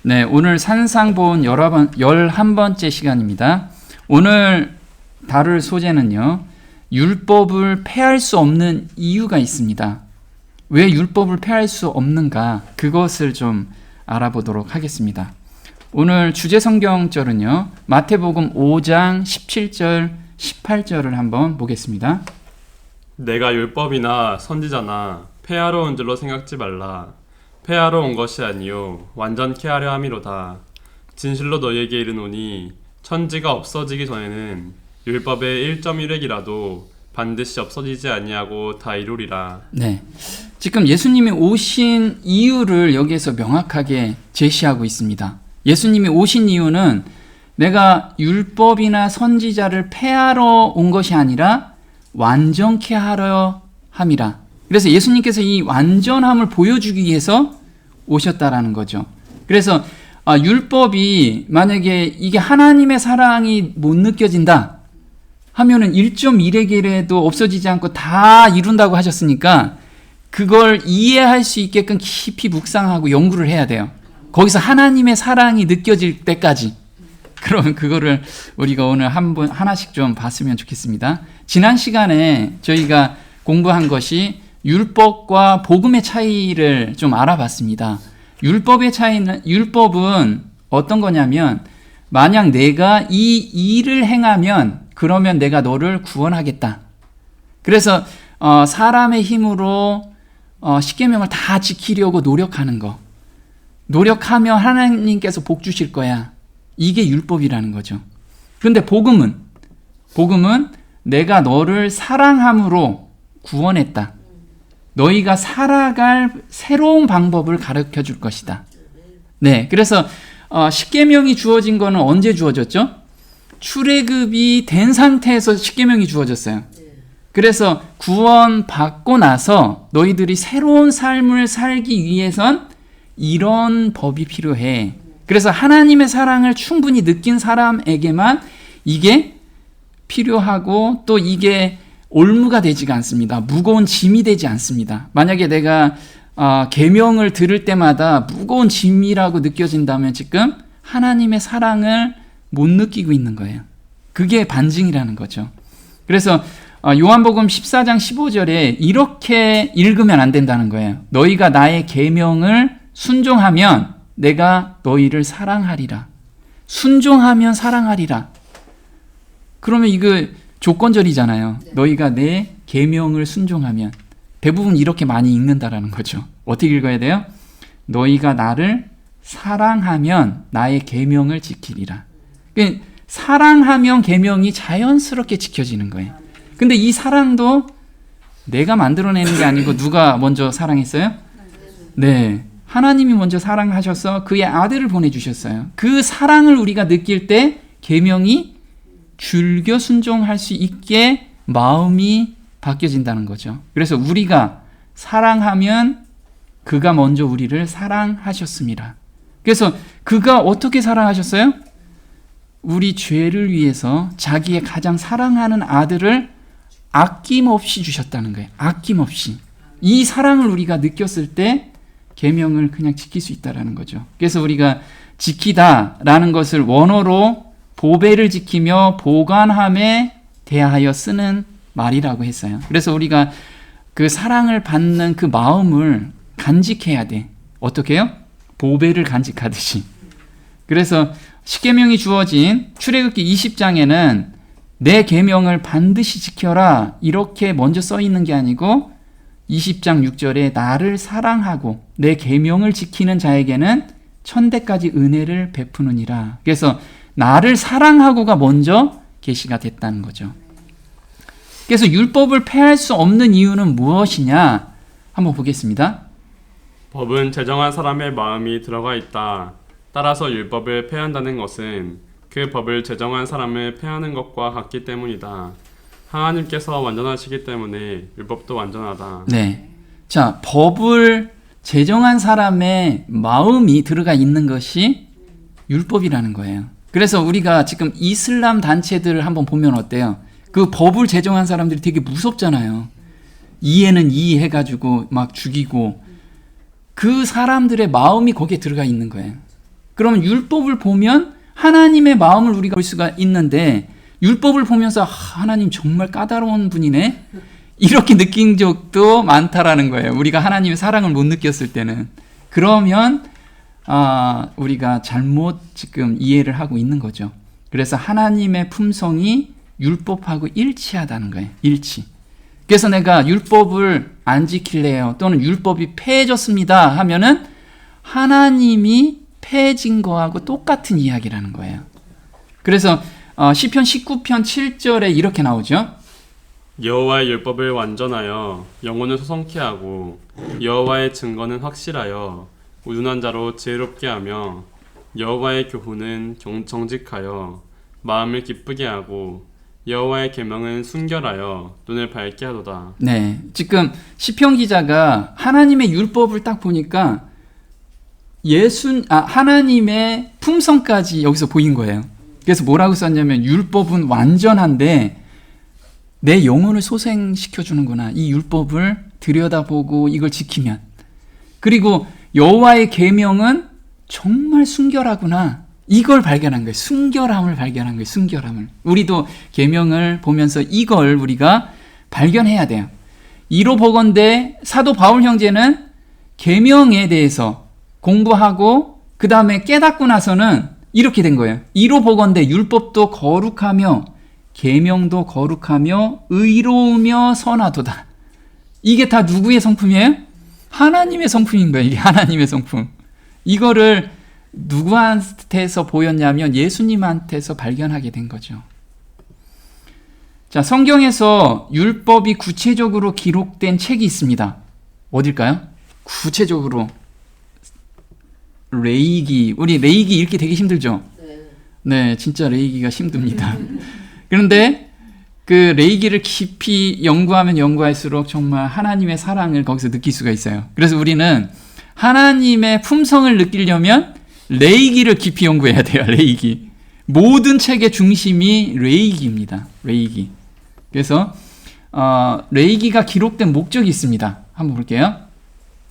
네, 오늘 산상본 11번째 시간입니다. 오늘 다룰 소재는요, 율법을 폐할 수 없는 이유가 있습니다. 왜 율법을 폐할 수 없는가? 그것을 좀 알아보도록 하겠습니다. 오늘 주제 성경절은요, 마태복음 5장 17절, 18절을 한번 보겠습니다. 내가 율법이나 선지자나 폐하러 온 줄로 생각지 말라. 폐하러 온 것이 아니요 완전케 하려 함이로다. 진실로 너희에게 이르노니 천지가 없어지기 전에는 율법의 1.1획이라도 반드시 없어지지 아니하고 다 이루리라. 네, 지금 예수님이 오신 이유를 여기에서 명확하게 제시하고 있습니다. 예수님이 오신 이유는 내가 율법이나 선지자를 폐하러 온 것이 아니라 완전케 하려 함이라. 그래서 예수님께서 이 완전함을 보여주기 위해서 오셨다라는 거죠. 그래서 율법이 만약에 이게 하나님의 사랑이 못 느껴진다 하면은 1.1획이라도 없어지지 않고 다 이룬다고 하셨으니까 그걸 이해할 수 있게끔 깊이 묵상하고 연구를 해야 돼요. 거기서 하나님의 사랑이 느껴질 때까지. 그러면 그거를 우리가 오늘 하나씩 좀 봤으면 좋겠습니다. 지난 시간에 저희가 공부한 것이 율법과 복음의 차이를 좀 알아봤습니다. 율법은 어떤 거냐면, 만약 내가 이 일을 행하면 그러면 내가 너를 구원하겠다. 그래서 사람의 힘으로 십계명을 다 지키려고 노력하는 거. 노력하면 하나님께서 복 주실 거야. 이게 율법이라는 거죠. 그런데 복음은 내가 너를 사랑함으로 구원했다. 너희가 살아갈 새로운 방법을 가르쳐 줄 것이다. 네, 그래서 십계명이 주어진 거는 언제 주어졌죠? 출애굽이 된 상태에서 십계명이 주어졌어요. 그래서 구원 받고 나서 너희들이 새로운 삶을 살기 위해선 이런 법이 필요해. 그래서 하나님의 사랑을 충분히 느낀 사람에게만 이게 필요하고, 또 이게 올무가 되지가 않습니다. 무거운 짐이 되지 않습니다. 만약에 내가 계명을 들을 때마다 무거운 짐이라고 느껴진다면 지금 하나님의 사랑을 못 느끼고 있는 거예요. 그게 반증이라는 거죠. 그래서 요한복음 14장 15절에 이렇게 읽으면 안 된다는 거예요. 너희가 나의 계명을 순종하면 내가 너희를 사랑하리라. 순종하면 사랑하리라. 그러면 이거 조건절이잖아요. 너희가 내 계명을 순종하면. 대부분 이렇게 많이 읽는다라는 거죠. 어떻게 읽어야 돼요? 너희가 나를 사랑하면 나의 계명을 지키리라. 그러니까 사랑하면 계명이 자연스럽게 지켜지는 거예요. 근데 이 사랑도 내가 만들어내는 게 아니고 누가 먼저 사랑했어요? 네, 하나님이 먼저 사랑하셔서 그의 아들을 보내주셨어요. 그 사랑을 우리가 느낄 때 계명이 즐겨 순종할 수 있게 마음이 바뀌어진다는 거죠. 그래서 우리가 사랑하면 그가 먼저 우리를 사랑하셨습니다. 그래서 그가 어떻게 사랑하셨어요? 우리 죄를 위해서 자기의 가장 사랑하는 아들을 아낌없이 주셨다는 거예요. 아낌없이. 이 사랑을 우리가 느꼈을 때 계명을 그냥 지킬 수 있다는 거죠. 그래서 우리가 지키다라는 것을 원어로 보배를 지키며 보관함에 대하여 쓰는 말이라고 했어요. 그래서 우리가 그 사랑을 받는 그 마음을 간직해야 돼. 어떻게 해요? 보배를 간직하듯이. 그래서 십계명이 주어진 출애굽기 20장에는 내 계명을 반드시 지켜라 이렇게 먼저 써 있는 게 아니고 20장 6절에 나를 사랑하고 내 계명을 지키는 자에게는 천대까지 은혜를 베푸느니라. 그래서 나를 사랑하고가 먼저 계시가 됐다는 거죠. 그래서 율법을 폐할 수 없는 이유는 무엇이냐? 한번 보겠습니다. 법은 제정한 사람의 마음이 들어가 있다. 따라서 율법을 폐한다는 것은 그 법을 제정한 사람을 폐하는 것과 같기 때문이다. 하나님께서 완전하시기 때문에 율법도 완전하다. 네, 자, 법을 제정한 사람의 마음이 들어가 있는 것이 율법이라는 거예요. 그래서 우리가 지금 이슬람 단체들을 한번 보면 어때요? 그 법을 제정한 사람들이 되게 무섭잖아요. 이해는 이해해가지고 막 죽이고, 그 사람들의 마음이 거기에 들어가 있는 거예요. 그러면 율법을 보면 하나님의 마음을 우리가 볼 수가 있는데 율법을 보면서 하나님 정말 까다로운 분이네 이렇게 느낀 적도 많다라는 거예요. 우리가 하나님의 사랑을 못 느꼈을 때는. 그러면 우리가 잘못 지금 이해를 하고 있는 거죠. 그래서 하나님의 품성이 율법하고 일치하다는 거예요. 일치. 그래서 내가 율법을 안 지킬래요. 또는 율법이 폐해졌습니다 하면은 하나님이 폐해진 거하고 똑같은 이야기라는 거예요. 그래서 시편 19편 7절에 이렇게 나오죠. 여호와의 율법을 완전하여 영혼을 소성케 하고 여호와의 증거는 확실하여 우둔한 자로 지혜롭게 하며 여호와의 교훈은 정직하여 마음을 기쁘게 하고 여호와의 계명은 순결하여 눈을 밝게 하도다. 네, 지금 시편 기자가 하나님의 율법을 딱 보니까 하나님의 품성까지 여기서 보인 거예요. 그래서 뭐라고 썼냐면 율법은 완전한데 내 영혼을 소생시켜 주는구나. 이 율법을 들여다보고 이걸 지키면. 그리고 여호와의 계명은 정말 순결하구나. 이걸 발견한 거예요. 순결함을 발견한 거예요. 순결함을. 우리도 계명을 보면서 이걸 우리가 발견해야 돼요. 이로 보건대 사도 바울 형제는 계명에 대해서 공부하고 그 다음에 깨닫고 나서는 이렇게 된 거예요. 이로 보건대 율법도 거룩하며 계명도 거룩하며 의로우며 선하도다. 이게 다 누구의 성품이에요? 하나님의 성품인 거예요. 이게 하나님의 성품. 이거를 누구한테서 보였냐면 예수님한테서 발견하게 된 거죠. 자, 성경에서 율법이 구체적으로 기록된 책이 있습니다. 어딜까요? 구체적으로 레위기. 우리 레위기 읽기 되게 힘들죠? 네, 진짜 레위기가 힘듭니다. 그런데 그 레위기를 깊이 연구하면 연구할수록 정말 하나님의 사랑을 거기서 느낄 수가 있어요. 그래서 우리는 하나님의 품성을 느끼려면 레위기를 깊이 연구해야 돼요. 레위기. 모든 책의 중심이 레위기입니다. 레위기. 그래서 레위기가 기록된 목적이 있습니다. 한번 볼게요.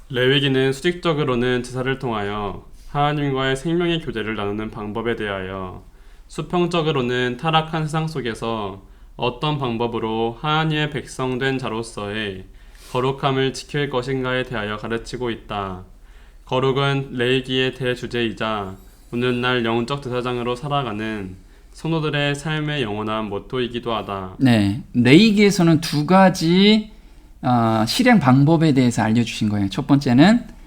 레위기는 수직적으로는 제사를 통하여 하나님과의 생명의 교제를 나누는 방법에 대하여, 수평적으로는 타락한 세상 속에서 어떤 방법으로 하나님의 백성된 자로서의 거룩함을 지킬 것인가에 대하여 가르치고 있다. 거룩은 레위기의 대주제이자 오늘날 영적 대사장으로 살아가는 성도들의 삶의 영원한 모토이기도 하다. 네, 레위기에서는 두 가지 실행 방법에 대해서 알려주신 거예요. 첫 번째는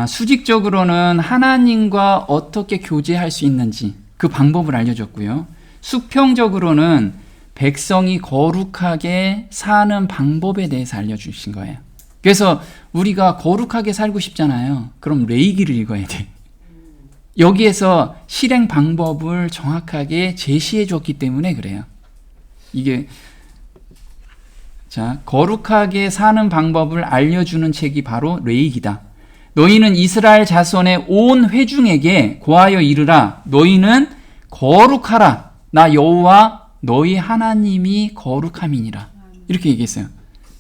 수직적으로는 하나님과 어떻게 교제할 수 있는지 그 방법을 알려줬고요. 수평적으로는 백성이 거룩하게 사는 방법에 대해서 알려주신 거예요. 그래서 우리가 거룩하게 살고 싶잖아요. 그럼 레위기를 읽어야 돼. 여기에서 실행 방법을 정확하게 제시해 줬기 때문에 그래요. 이게 자, 거룩하게 사는 방법을 알려주는 책이 바로 레위기다. 너희는 이스라엘 자손의 온 회중에게 고하여 이르라. 너희는 거룩하라. 나 여호와 너희 하나님이 거룩함이니라. 이렇게 얘기했어요.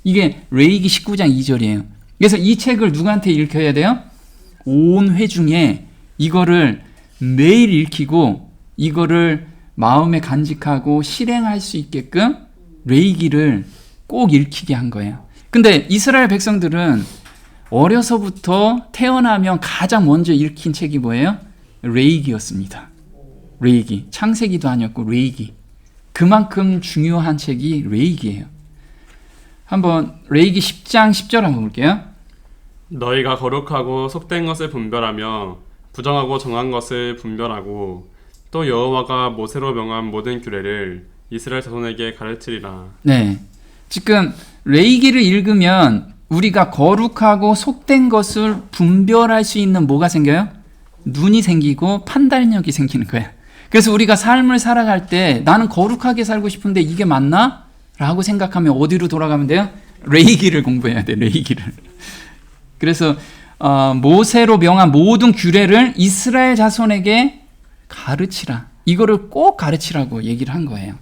이게 레위기 19장 2절이에요. 그래서 이 책을 누구한테 읽혀야 돼요? 온 회중에 이거를 매일 읽히고 이거를 마음에 간직하고 실행할 수 있게끔 레위기를 꼭 읽히게 한 거예요. 근데 이스라엘 백성들은 어려서부터 태어나면 가장 먼저 읽힌 책이 뭐예요? 레위기였습니다. 레위기. 창세기도 아니었고 레위기. 그만큼 중요한 책이 레위기예요. 한번 레위기 10장 10절 한번 볼게요. 너희가 거룩하고 속된 것을 분별하며 부정하고 정한 것을 분별하고 또 여호와가 모세로 명한 모든 규례를 이스라엘 자손에게 가르치리라. 네, 지금 레위기를 읽으면 우리가 거룩하고 속된 것을 분별할 수 있는 뭐가 생겨요? 눈이 생기고 판단력이 생기는 거예요. 그래서 우리가 삶을 살아갈 때 나는 거룩하게 살고 싶은데 이게 맞나? 라고 생각하면 어디로 돌아가면 돼요? 레위기를 공부해야 돼. 레위기를. 그래서 모세로 명한 모든 규례를 이스라엘 자손에게 가르치라. 이거를 꼭 가르치라고 얘기를 한 거예요.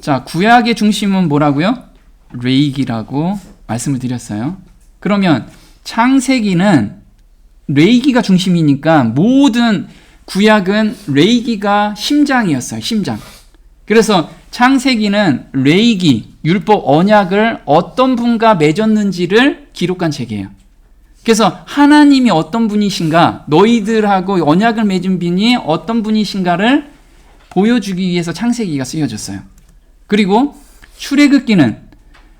자, 구약의 중심은 뭐라고요? 레위기라고 말씀을 드렸어요. 그러면 창세기는 레이기가 중심이니까 모든 구약은 레이기가 심장이었어요. 심장. 그래서 창세기는 레이기, 율법 언약을 어떤 분과 맺었는지를 기록한 책이에요. 그래서 하나님이 어떤 분이신가, 너희들하고 언약을 맺은 분이 어떤 분이신가를 보여주기 위해서 창세기가 쓰여졌어요. 그리고 출애굽기는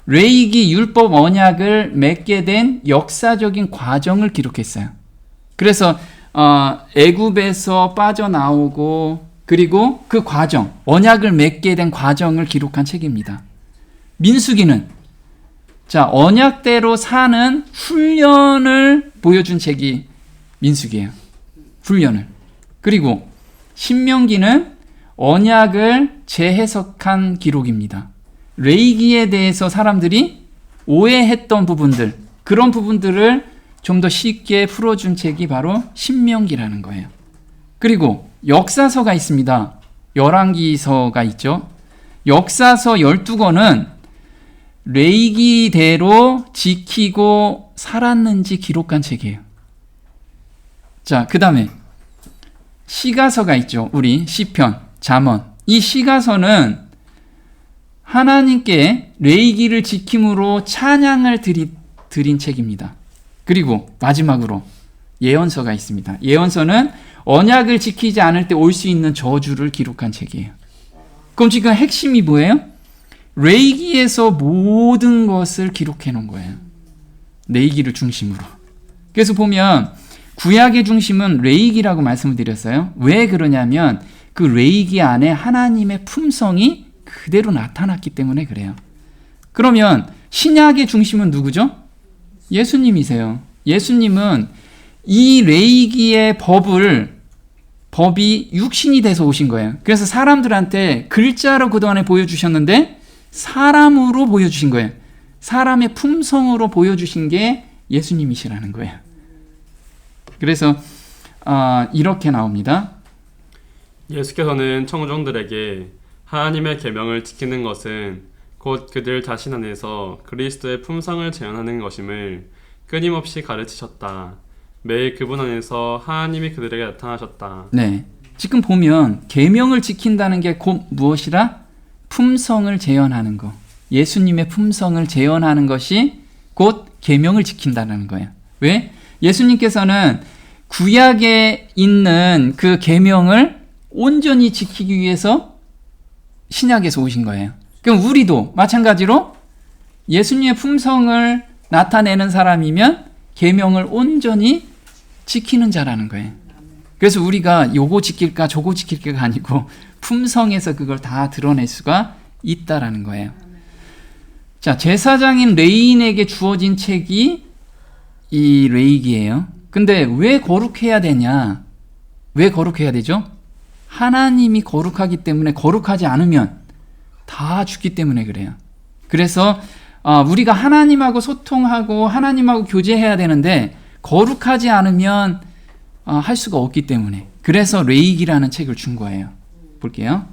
레이기 율법 언약을 맺게 된 역사적인 과정을 기록했어요. 그래서 애굽에서 빠져나오고 그리고 그 과정, 언약을 맺게 된 과정을 기록한 책입니다. 민수기는 언약대로 사는 훈련을 보여준 책이 민수기예요. 훈련을. 그리고 신명기는 언약을 재해석한 기록입니다. 레이기에 대해서 사람들이 오해했던 부분들, 그런 부분들을 좀 더 쉽게 풀어준 책이 바로 신명기라는 거예요. 그리고 역사서가 있습니다. 열왕기서가 있죠. 역사서 12권은 레이기대로 지키고 살았는지 기록한 책이에요. 자, 그 다음에 시가서가 있죠. 우리 시편, 잠언. 이 시가서는 하나님께 레이기를 지킴으로 찬양을 드린 책입니다. 그리고 마지막으로 예언서가 있습니다. 예언서는 언약을 지키지 않을 때 올 수 있는 저주를 기록한 책이에요. 그럼 지금 핵심이 뭐예요? 레이기에서 모든 것을 기록해 놓은 거예요. 레이기를 중심으로. 그래서 보면 구약의 중심은 레이기라고 말씀을 드렸어요. 왜 그러냐면 그 레이기 안에 하나님의 품성이 그대로 나타났기 때문에 그래요. 그러면 신약의 중심은 누구죠? 예수님이세요. 예수님은 이 레이기의 법이 육신이 돼서 오신 거예요. 그래서 사람들한테 글자로 그동안에 보여주셨는데 사람으로 보여주신 거예요. 사람의 품성으로 보여주신 게 예수님이시라는 거예요. 그래서 이렇게 나옵니다. 예수께서는 청중들에게 하나님의 계명을 지키는 것은 곧 그들 자신 안에서 그리스도의 품성을 재현하는 것임을 끊임없이 가르치셨다. 매일 그분 안에서 하나님이 그들에게 나타나셨다. 네, 지금 보면 계명을 지킨다는 게 곧 무엇이라? 품성을 재현하는 거. 예수님의 품성을 재현하는 것이 곧 계명을 지킨다는 거예요. 왜? 예수님께서는 구약에 있는 그 계명을 온전히 지키기 위해서 신약에서 오신 거예요. 그럼 우리도 마찬가지로 예수님의 품성을 나타내는 사람이면 계명을 온전히 지키는 자라는 거예요. 그래서 우리가 요거 지킬까 저거 지킬까가 아니고 품성에서 그걸 다 드러낼 수가 있다라는 거예요. 자, 제사장인 레인에게 주어진 책이 이 레이기예요. 근데 왜 거룩해야 되냐? 왜 거룩해야 되죠? 하나님이 거룩하기 때문에, 거룩하지 않으면 다 죽기 때문에 그래요. 그래서 우리가 하나님하고 소통하고 하나님하고 교제해야 되는데 거룩하지 않으면 할 수가 없기 때문에, 그래서 레이기라는 책을 준 거예요. 볼게요.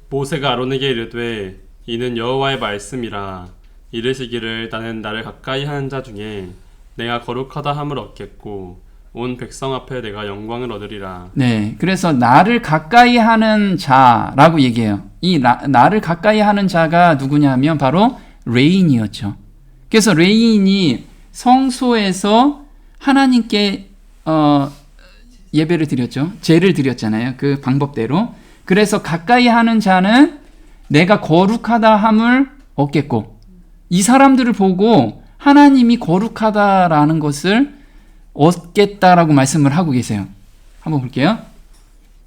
모세가 아론에게 이르되 이는 여호와의 말씀이라. 이르시기를 나는 나를 가까이 하는 자 중에 내가 거룩하다 함을 얻겠고 온 백성 앞에 내가 영광을 얻으리라. 네, 그래서 나를 가까이 하는 자라고 얘기해요. 이 나를 가까이 하는 자가 누구냐면 바로 레인이었죠. 그래서 레인이 성소에서 하나님께 예배를 드렸죠. 제를 드렸잖아요. 그 방법대로. 그래서 가까이 하는 자는 내가 거룩하다 함을 얻겠고, 이 사람들을 보고 하나님이 거룩하다라는 것을 얻겠다라고 말씀을 하고 계세요. 한번 볼게요.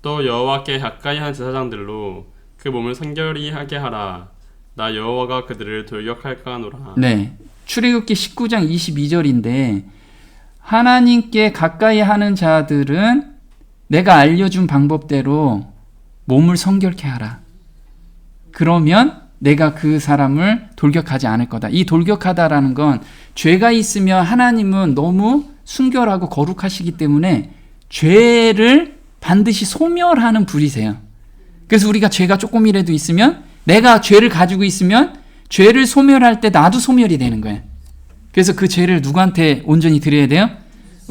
또 여호와께 가까이 한 제사장들로 그 몸을 성결히 하게 하라. 나 여호와가 그들을 돌격할까 하노라. 네, 출애굽기 19장 22절인데 하나님께 가까이 하는 자들은 내가 알려준 방법대로 몸을 성결케 하라. 그러면 내가 그 사람을 돌격하지 않을 거다. 이 돌격하다라는 건 죄가 있으면 하나님은 너무 순결하고 거룩하시기 때문에 죄를 반드시 소멸하는 분이세요. 그래서 우리가 죄가 조금이라도 있으면, 내가 죄를 가지고 있으면 죄를 소멸할 때 나도 소멸이 되는 거예요. 그래서 그 죄를 누구한테 온전히 드려야 돼요?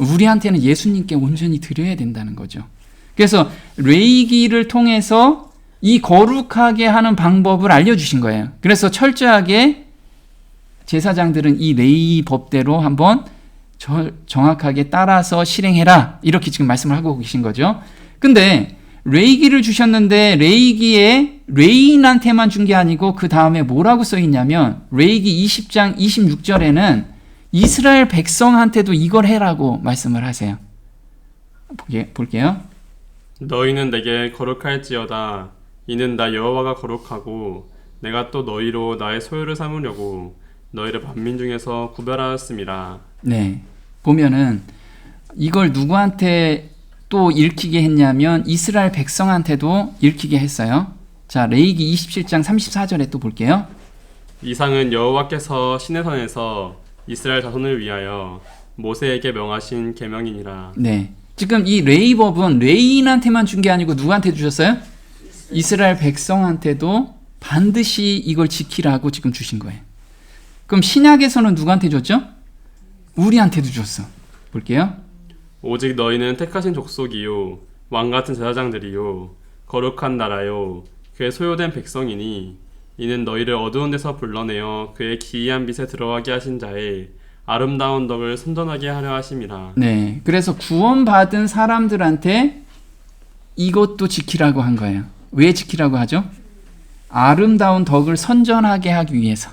우리한테는 예수님께 온전히 드려야 된다는 거죠. 그래서 레위기를 통해서 이 거룩하게 하는 방법을 알려주신 거예요. 그래서 철저하게 제사장들은 이 레위 법대로 한번 정확하게 따라서 실행해라, 이렇게 지금 말씀을 하고 계신 거죠. 근데 레위기를 주셨는데 레위기에 레위인한테만 준 게 아니고 그 다음에 뭐라고 써 있냐면 레위기 20장 26절에는 이스라엘 백성한테도 이걸 해라고 말씀을 하세요. 볼게요. 너희는 내게 거룩할지어다. 이는 나 여호와가 거룩하고 내가 또 너희로 나의 소유를 삼으려고 너희를 만민 중에서 구별하였음이라. 네, 보면은 이걸 누구한테 또 읽히게 했냐면 이스라엘 백성한테도 읽히게 했어요. 자, 레위기 27장 34절에 또 볼게요. 이상은 여호와께서 시내산에서 이스라엘 자손을 위하여 모세에게 명하신 계명이니라. 네, 지금 이 레위법은 레위인한테만 준 게 아니고 누구한테 주셨어요? 이스라엘 백성한테도 반드시 이걸 지키라고 지금 주신 거예요. 그럼 신약에서는 누구한테 줬죠? 우리한테도 줬어. 볼게요. 오직 너희는 택하신 족속이요 왕같은 제사장들이요 거룩한 나라요 그의 소유된 백성이니 이는 너희를 어두운 데서 불러내어 그의 기이한 빛에 들어가게 하신 자의 아름다운 덕을 선전하게 하려 하심이라. 네, 그래서 구원받은 사람들한테 이것도 지키라고 한 거예요. 왜 지키라고 하죠? 아름다운 덕을 선전하게 하기 위해서,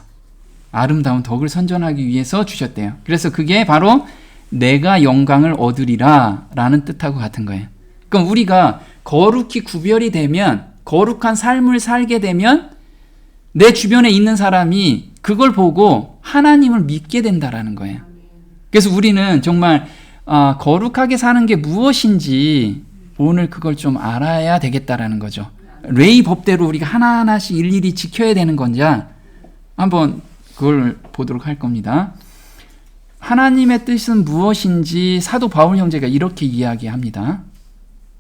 아름다운 덕을 선전하기 위해서 주셨대요. 그래서 그게 바로 내가 영광을 얻으리라 라는 뜻하고 같은 거예요. 그럼 우리가 거룩히 구별이 되면, 거룩한 삶을 살게 되면 내 주변에 있는 사람이 그걸 보고 하나님을 믿게 된다라는 거예요. 그래서 우리는 정말 거룩하게 사는 게 무엇인지 오늘 그걸 좀 알아야 되겠다라는 거죠. 레위 법대로 우리가 하나하나씩 일일이 지켜야 되는 건지 한번 그걸 보도록 할 겁니다. 하나님의 뜻은 무엇인지 사도 바울 형제가 이렇게 이야기합니다.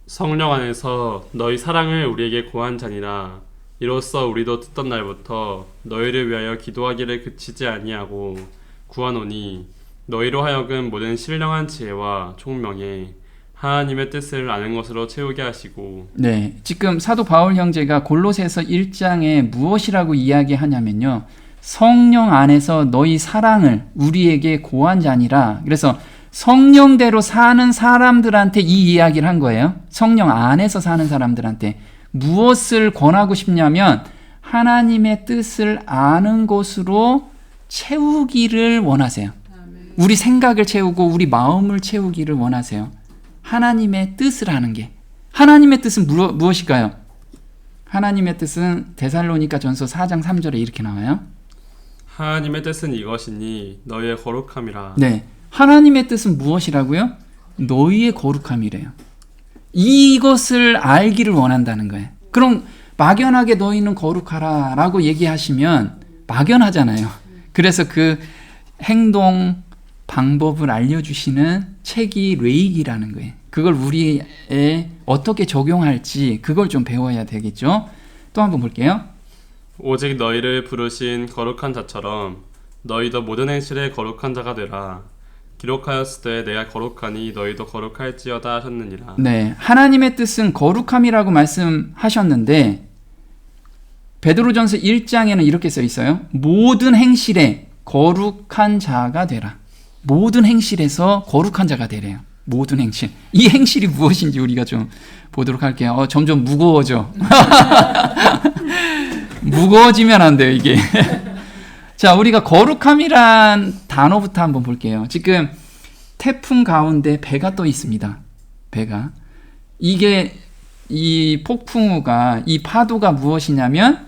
성령 안에서 너희 사랑을 우리에게 고한 자니라. 이로써 우리도 듣던 날부터 너희를 위하여 기도하기를 그치지 아니하고 구하노니 너희로 하여금 모든 신령한 지혜와 총명에 하나님의 뜻을 아는 것으로 채우게 하시고. 네, 지금 사도 바울 형제가 골로새서 1장에 무엇이라고 이야기하냐면요, 성령 안에서 너희 사랑을 우리에게 고한 자니라. 그래서 성령대로 사는 사람들한테 이 이야기를 한 거예요. 성령 안에서 사는 사람들한테 무엇을 권하고 싶냐면 하나님의 뜻을 아는 것으로 채우기를 원하세요. 우리 생각을 채우고 우리 마음을 채우기를 원하세요. 하나님의 뜻을 아는 게. 하나님의 뜻은 무엇일까요? 하나님의 뜻은 데살로니가전서 4장 3절에 이렇게 나와요. 하나님의 뜻은 이것이니 너희의 거룩함이라. 네, 하나님의 뜻은 무엇이라고요? 너희의 거룩함이래요. 이것을 알기를 원한다는 거예요. 그럼 막연하게 너희는 거룩하라 라고 얘기하시면 막연하잖아요. 그래서 그 행동 방법을 알려주시는 책이 레위기라는 거예요. 그걸 우리에 어떻게 적용할지 그걸 좀 배워야 되겠죠. 또 한번 볼게요. 오직 너희를 부르신 거룩한 자처럼 너희도 모든 행실에 거룩한 자가 되라. 기록하였을 때 내가 거룩하니 너희도 거룩할지어다 하셨느니라. 네, 하나님의 뜻은 거룩함이라고 말씀하셨는데 베드로전서 1장에는 이렇게 써 있어요. 모든 행실에 거룩한 자가 되라. 모든 행실에서 거룩한 자가 되래요. 모든 행실. 이 행실이 무엇인지 우리가 좀 보도록 할게요. 점점 무거워져. 무거워지면 안 돼요, 이게. 자, 우리가 거룩함이란 단어부터 한번 볼게요. 지금 태풍 가운데 배가 떠 있습니다. 배가. 이게 이 폭풍우가, 이 파도가 무엇이냐면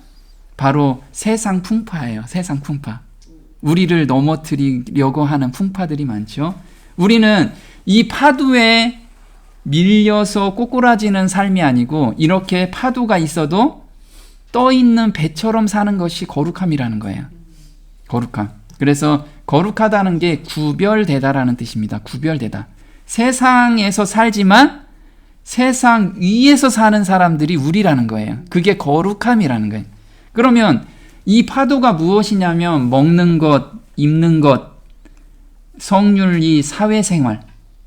바로 세상 풍파예요. 세상 풍파. 우리를 넘어뜨리려고 하는 풍파들이 많죠. 우리는 이 파도에 밀려서 꼬꾸라지는 삶이 아니고 이렇게 파도가 있어도 떠 있는 배처럼 사는 것이 거룩함이라는 거예요. 거룩함. 그래서 거룩하다는 게 구별되다라는 뜻입니다. 구별되다. 세상에서 살지만 세상 위에서 사는 사람들이 우리라는 거예요. 그게 거룩함이라는 거예요. 그러면 이 파도가 무엇이냐면 먹는 것, 입는 것, 성윤리, 사회생활,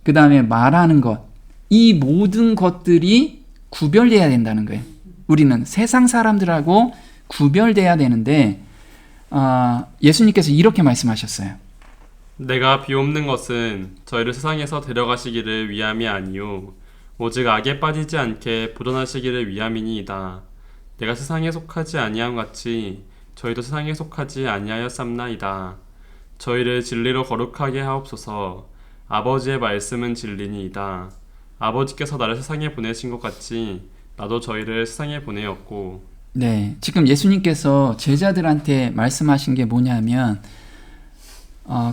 그 다음에 말하는 것, 이 모든 것들이 구별돼야 된다는 거예요. 우리는 세상 사람들하고 구별돼야 되는데 예수님께서 이렇게 말씀하셨어요. 내가 비옵는 것은 저희를 세상에서 데려가시기를 위함이 아니요 오직 악에 빠지지 않게 보존하시기를 위함이니이다. 내가 세상에 속하지 아니함 같이 저희도 세상에 속하지 아니하였삼나이다. 저희를 진리로 거룩하게 하옵소서. 아버지의 말씀은 진리니이다. 아버지께서 나를 세상에 보내신 것 같이 나도 저희를 세상에 보내었고. 네, 지금 예수님께서 제자들한테 말씀하신 게 뭐냐면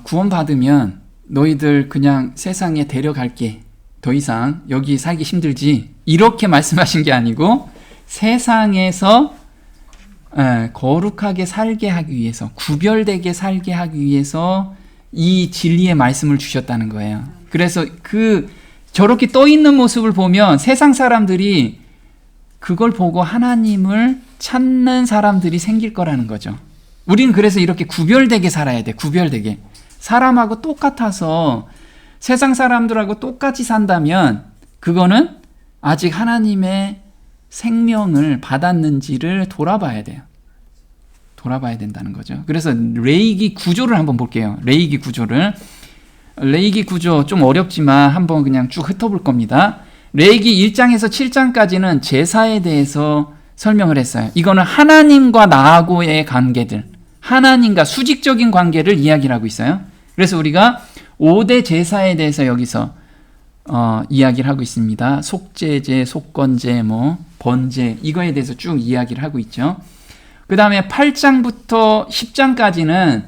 구원받으면 너희들 그냥 세상에 데려갈게. 더 이상 여기 살기 힘들지. 이렇게 말씀하신 게 아니고 세상에서 거룩하게 살게 하기 위해서, 구별되게 살게 하기 위해서 이 진리의 말씀을 주셨다는 거예요. 그래서 저렇게 떠 있는 모습을 보면 세상 사람들이 그걸 보고 하나님을 찾는 사람들이 생길 거라는 거죠. 우리는 그래서 이렇게 구별되게 살아야 돼. 구별되게. 사람하고 똑같아서 세상 사람들하고 똑같이 산다면 그거는 아직 하나님의 생명을 받았는지를 돌아봐야 돼요. 돌아봐야 된다는 거죠. 그래서 레이기 구조를 한번 볼게요. 레이기 구조를. 레이기 구조 좀 어렵지만 한번 그냥 쭉 훑어볼 겁니다. 레이기 1장에서 7장까지는 제사에 대해서 설명을 했어요. 이거는 하나님과 나하고의 관계들, 하나님과 수직적인 관계를 이야기를 하고 있어요. 그래서 우리가 5대 제사에 대해서 여기서 이야기를 하고 있습니다. 속죄제, 속건제, 번제, 이거에 대해서 쭉 이야기를 하고 있죠. 그 다음에 8장부터 10장까지는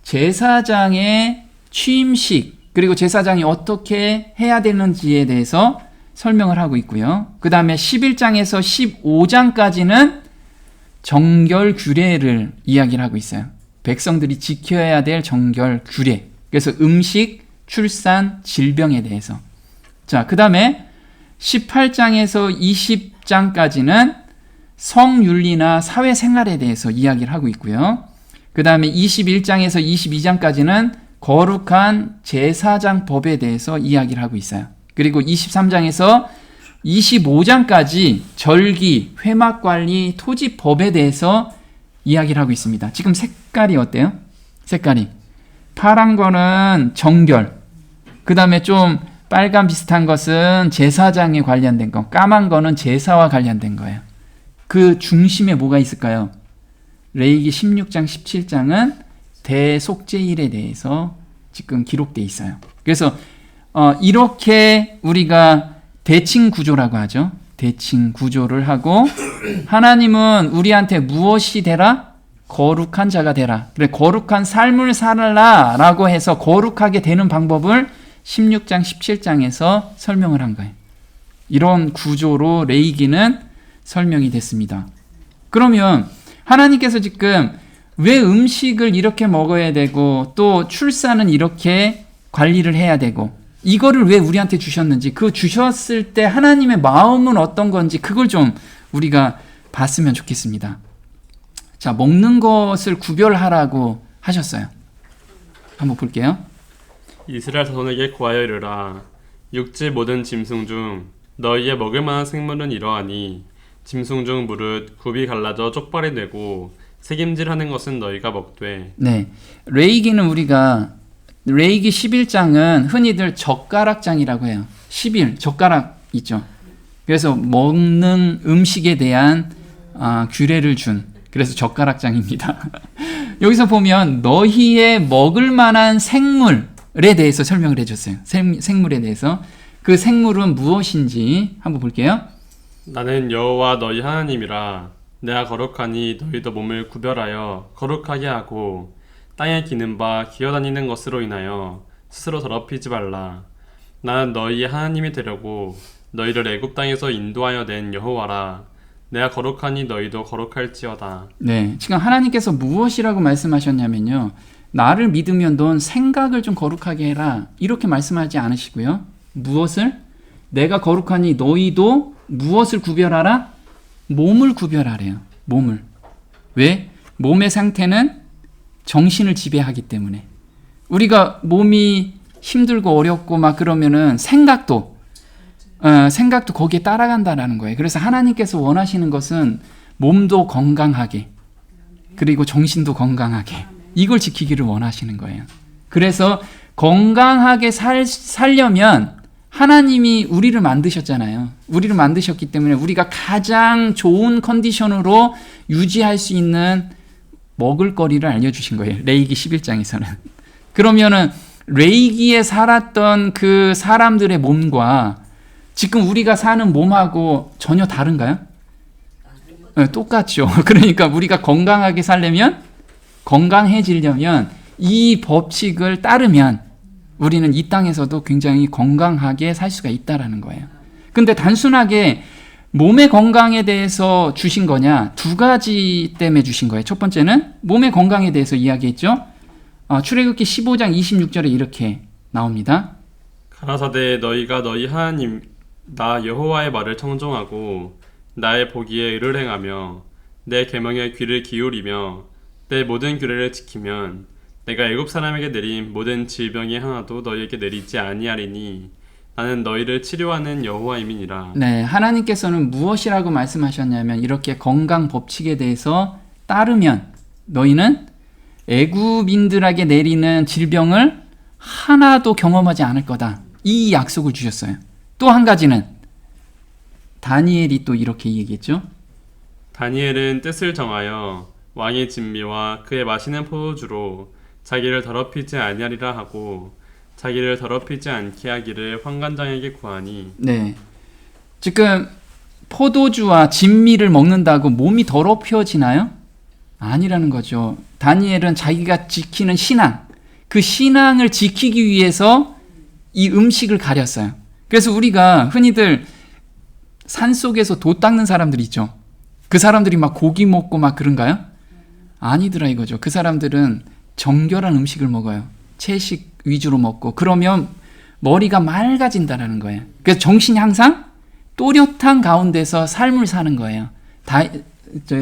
제사장의 취임식, 그리고 제사장이 어떻게 해야 되는지에 대해서 설명을 하고 있고요. 그 다음에 11장에서 15장까지는 정결 규례를 이야기를 하고 있어요. 백성들이 지켜야 될 정결 규례. 그래서 음식, 출산, 질병에 대해서. 자, 그 다음에 18장에서 20장까지는 성윤리나 사회생활에 대해서 이야기를 하고 있고요. 그 다음에 21장에서 22장까지는 거룩한 제사장 법에 대해서 이야기를 하고 있어요. 그리고 23장에서 25장까지 절기, 회막관리, 토지법에 대해서 이야기를 하고 있습니다. 지금 색깔이 어때요? 색깔이. 파란 거는 정결, 그 다음에 좀 빨간 비슷한 것은 제사장에 관련된 거, 까만 거는 제사와 관련된 거예요. 그 중심에 뭐가 있을까요? 레위기 16장, 17장은 대속죄일에 대해서 지금 기록되어 있어요. 그래서 이렇게 우리가 대칭 구조라고 하죠. 대칭 구조를 하고 하나님은 우리한테 무엇이 되라? 거룩한 자가 되라. 그래, 거룩한 삶을 살라라고 해서 거룩하게 되는 방법을 16장, 17장에서 설명을 한 거예요. 이런 구조로 레위기는 설명이 됐습니다. 그러면 하나님께서 지금 왜 음식을 이렇게 먹어야 되고 또 출산은 이렇게 관리를 해야 되고 이거를 왜 우리한테 주셨는지, 그 주셨을 때 하나님의 마음은 어떤 건지 그걸 좀 우리가 봤으면 좋겠습니다. 자, 먹는 것을 구별하라고 하셨어요. 한번 볼게요. 이스라엘 자손에게 고하여 이르라. 육지 모든 짐승 중 너희의 먹을 만한 생물은 이러하니 짐승 중 무릇 굽이 갈라져 쪽발이 되고 새김질하는 것은 너희가 먹되. 네, 레위기는 우리가 레위기 11장은 흔히들 젓가락장이라고 해요. 11, 젓가락 있죠. 그래서 먹는 음식에 대한 규례를 준, 그래서 젓가락장입니다. 여기서 보면 너희의 먹을 만한 생물에 대해서 설명을 해줬어요. 생물에 대해서. 그 생물은 무엇인지 한번 볼게요. 나는 여호와 너희 하나님이라. 내가 거룩하니 너희도 몸을 구별하여 거룩하게 하고 땅에 기는 바 기어다니는 것으로 인하여 스스로 더럽히지 말라. 나는 너희의 하나님이 되려고 너희를 애굽 땅에서 인도하여 낸 여호와라. 내가 거룩하니 너희도 거룩할지어다. 네, 지금 하나님께서 무엇이라고 말씀하셨냐면요, 나를 믿으면 넌 생각을 좀 거룩하게 해라, 이렇게 말씀하지 않으시고요. 무엇을? 내가 거룩하니 너희도 무엇을 구별하라? 몸을 구별하래요. 몸을. 왜? 몸의 상태는 정신을 지배하기 때문에. 우리가 몸이 힘들고 어렵고 막 그러면은 생각도 거기에 따라간다라는 거예요. 그래서 하나님께서 원하시는 것은 몸도 건강하게 그리고 정신도 건강하게 이걸 지키기를 원하시는 거예요. 그래서 건강하게 살려면 하나님이 우리를 만드셨잖아요. 우리를 만드셨기 때문에 우리가 가장 좋은 컨디션으로 유지할 수 있는 먹을거리를 알려주신 거예요. 레위기 11장에서는. 그러면은 레위기에 살았던 그 사람들의 몸과 지금 우리가 사는 몸하고 전혀 다른가요? 네, 똑같죠. 그러니까 우리가 건강하게 살려면, 건강해지려면 이 법칙을 따르면 우리는 이 땅에서도 굉장히 건강하게 살 수가 있다라는 거예요. 근데 단순하게 몸의 건강에 대해서 주신 거냐? 두 가지 때문에 주신 거예요. 첫 번째는 몸의 건강에 대해서 이야기했죠. 출애굽기 15장 26절에 이렇게 나옵니다. 가라사대 너희가 너희 하나님 나 여호와의 말을 청종하고 나의 보기에 의를 행하며 내 계명에 귀를 기울이며 내 모든 규례를 지키면 내가 애굽 사람에게 내린 모든 질병이 하나도 너희에게 내리지 아니하리니 나는 너희를 치료하는 여호와임이니라. 네, 하나님께서는 무엇이라고 말씀하셨냐면 이렇게 건강 법칙에 대해서 따르면 너희는 애굽인들에게 내리는 질병을 하나도 경험하지 않을 거다. 이 약속을 주셨어요. 또 한 가지는 다니엘이 또 이렇게 얘기했죠. 다니엘은 뜻을 정하여 왕의 진미와 그의 마시는 포도주로 자기를 더럽히지 아니하리라 하고 자기를 더럽히지 않게 하기를 환관장에게 구하니. 네, 지금 포도주와 진미를 먹는다고 몸이 더럽혀지나요? 아니라는 거죠. 다니엘은 자기가 지키는 신앙, 그 신앙을 지키기 위해서 이 음식을 가렸어요. 그래서 우리가 흔히들 산속에서 돛 닦는 사람들 있죠. 그 사람들이 막 고기 먹고 막 그런가요? 아니더라 이거죠. 그 사람들은 정결한 음식을 먹어요. 채식 위주로 먹고 그러면 머리가 맑아진다라는 거예요. 그래서 정신이 항상 또렷한 가운데서 삶을 사는 거예요.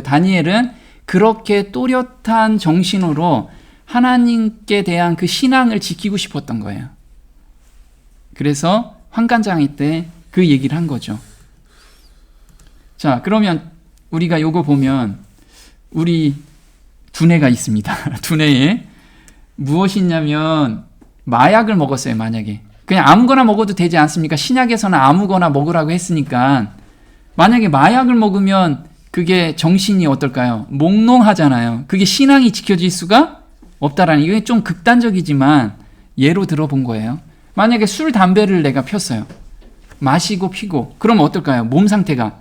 다니엘은 그렇게 또렷한 정신으로 하나님께 대한 그 신앙을 지키고 싶었던 거예요. 그래서 환관장애 때 그 얘기를 한 거죠. 자, 그러면 우리가 요거 보면 우리 두뇌가 있습니다. 두뇌에 무엇이 있냐면 마약을 먹었어요. 만약에 그냥 아무거나 먹어도 되지 않습니까? 신약에서는 아무거나 먹으라고 했으니까 만약에 마약을 먹으면 그게 정신이 어떨까요? 몽롱하잖아요. 그게 신앙이 지켜질 수가 없다라는, 이게 좀 극단적이지만 예로 들어본 거예요. 만약에 술, 담배를 내가 폈어요. 마시고 피고 그럼 어떨까요? 몸 상태가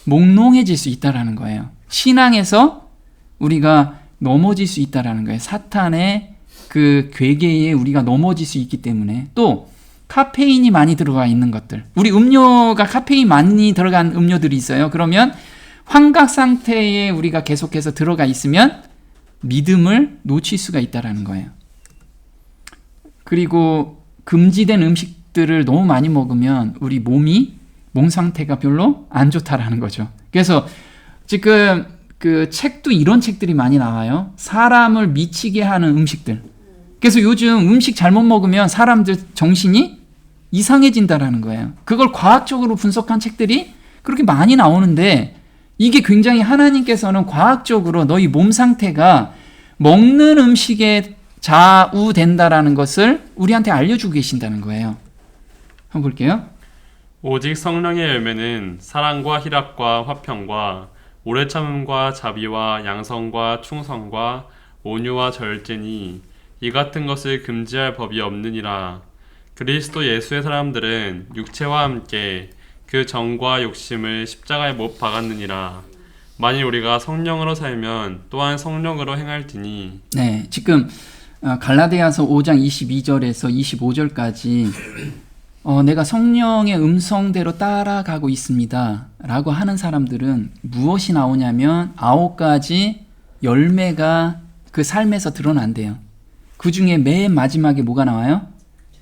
몽롱해질 수 있다라는 거예요. 신앙에서 우리가 넘어질 수 있다라는 거예요. 사탄의 그 괴계에 우리가 넘어질 수 있기 때문에. 또 카페인이 많이 들어가 있는 것들, 우리 음료가 카페인 많이 들어간 음료들이 있어요. 그러면 환각 상태에 우리가 계속해서 들어가 있으면 믿음을 놓칠 수가 있다라는 거예요. 그리고 금지된 음식들을 너무 많이 먹으면 우리 몸 상태가 별로 안 좋다라는 거죠. 그래서 지금 그 책도 이런 책들이 많이 나와요. 사람을 미치게 하는 음식들. 그래서 요즘 음식 잘못 먹으면 사람들 정신이 이상해진다라는 거예요. 그걸 과학적으로 분석한 책들이 그렇게 많이 나오는데 이게 굉장히 하나님께서는 과학적으로 너희 몸 상태가 먹는 음식에 좌우된다라는 것을 우리한테 알려주고 계신다는 거예요. 한번 볼게요. 오직 성령의 열매는 사랑과 희락과 화평과 오래 참음과 자비와 양성과 충성과 온유와 절제니 이 같은 것을 금지할 법이 없느니라. 그리스도 예수의 사람들은 육체와 함께 그 정과 욕심을 십자가에 못 박았느니라. 만일 우리가 성령으로 살면 또한 성령으로 행할지니. 네, 지금 갈라디아서 5장 22절에서 25절까지 내가 성령의 음성대로 따라가고 있습니다 라고 하는 사람들은 무엇이 나오냐면 9가지 열매가 그 삶에서 드러난대요. 그 중에 맨 마지막에 뭐가 나와요?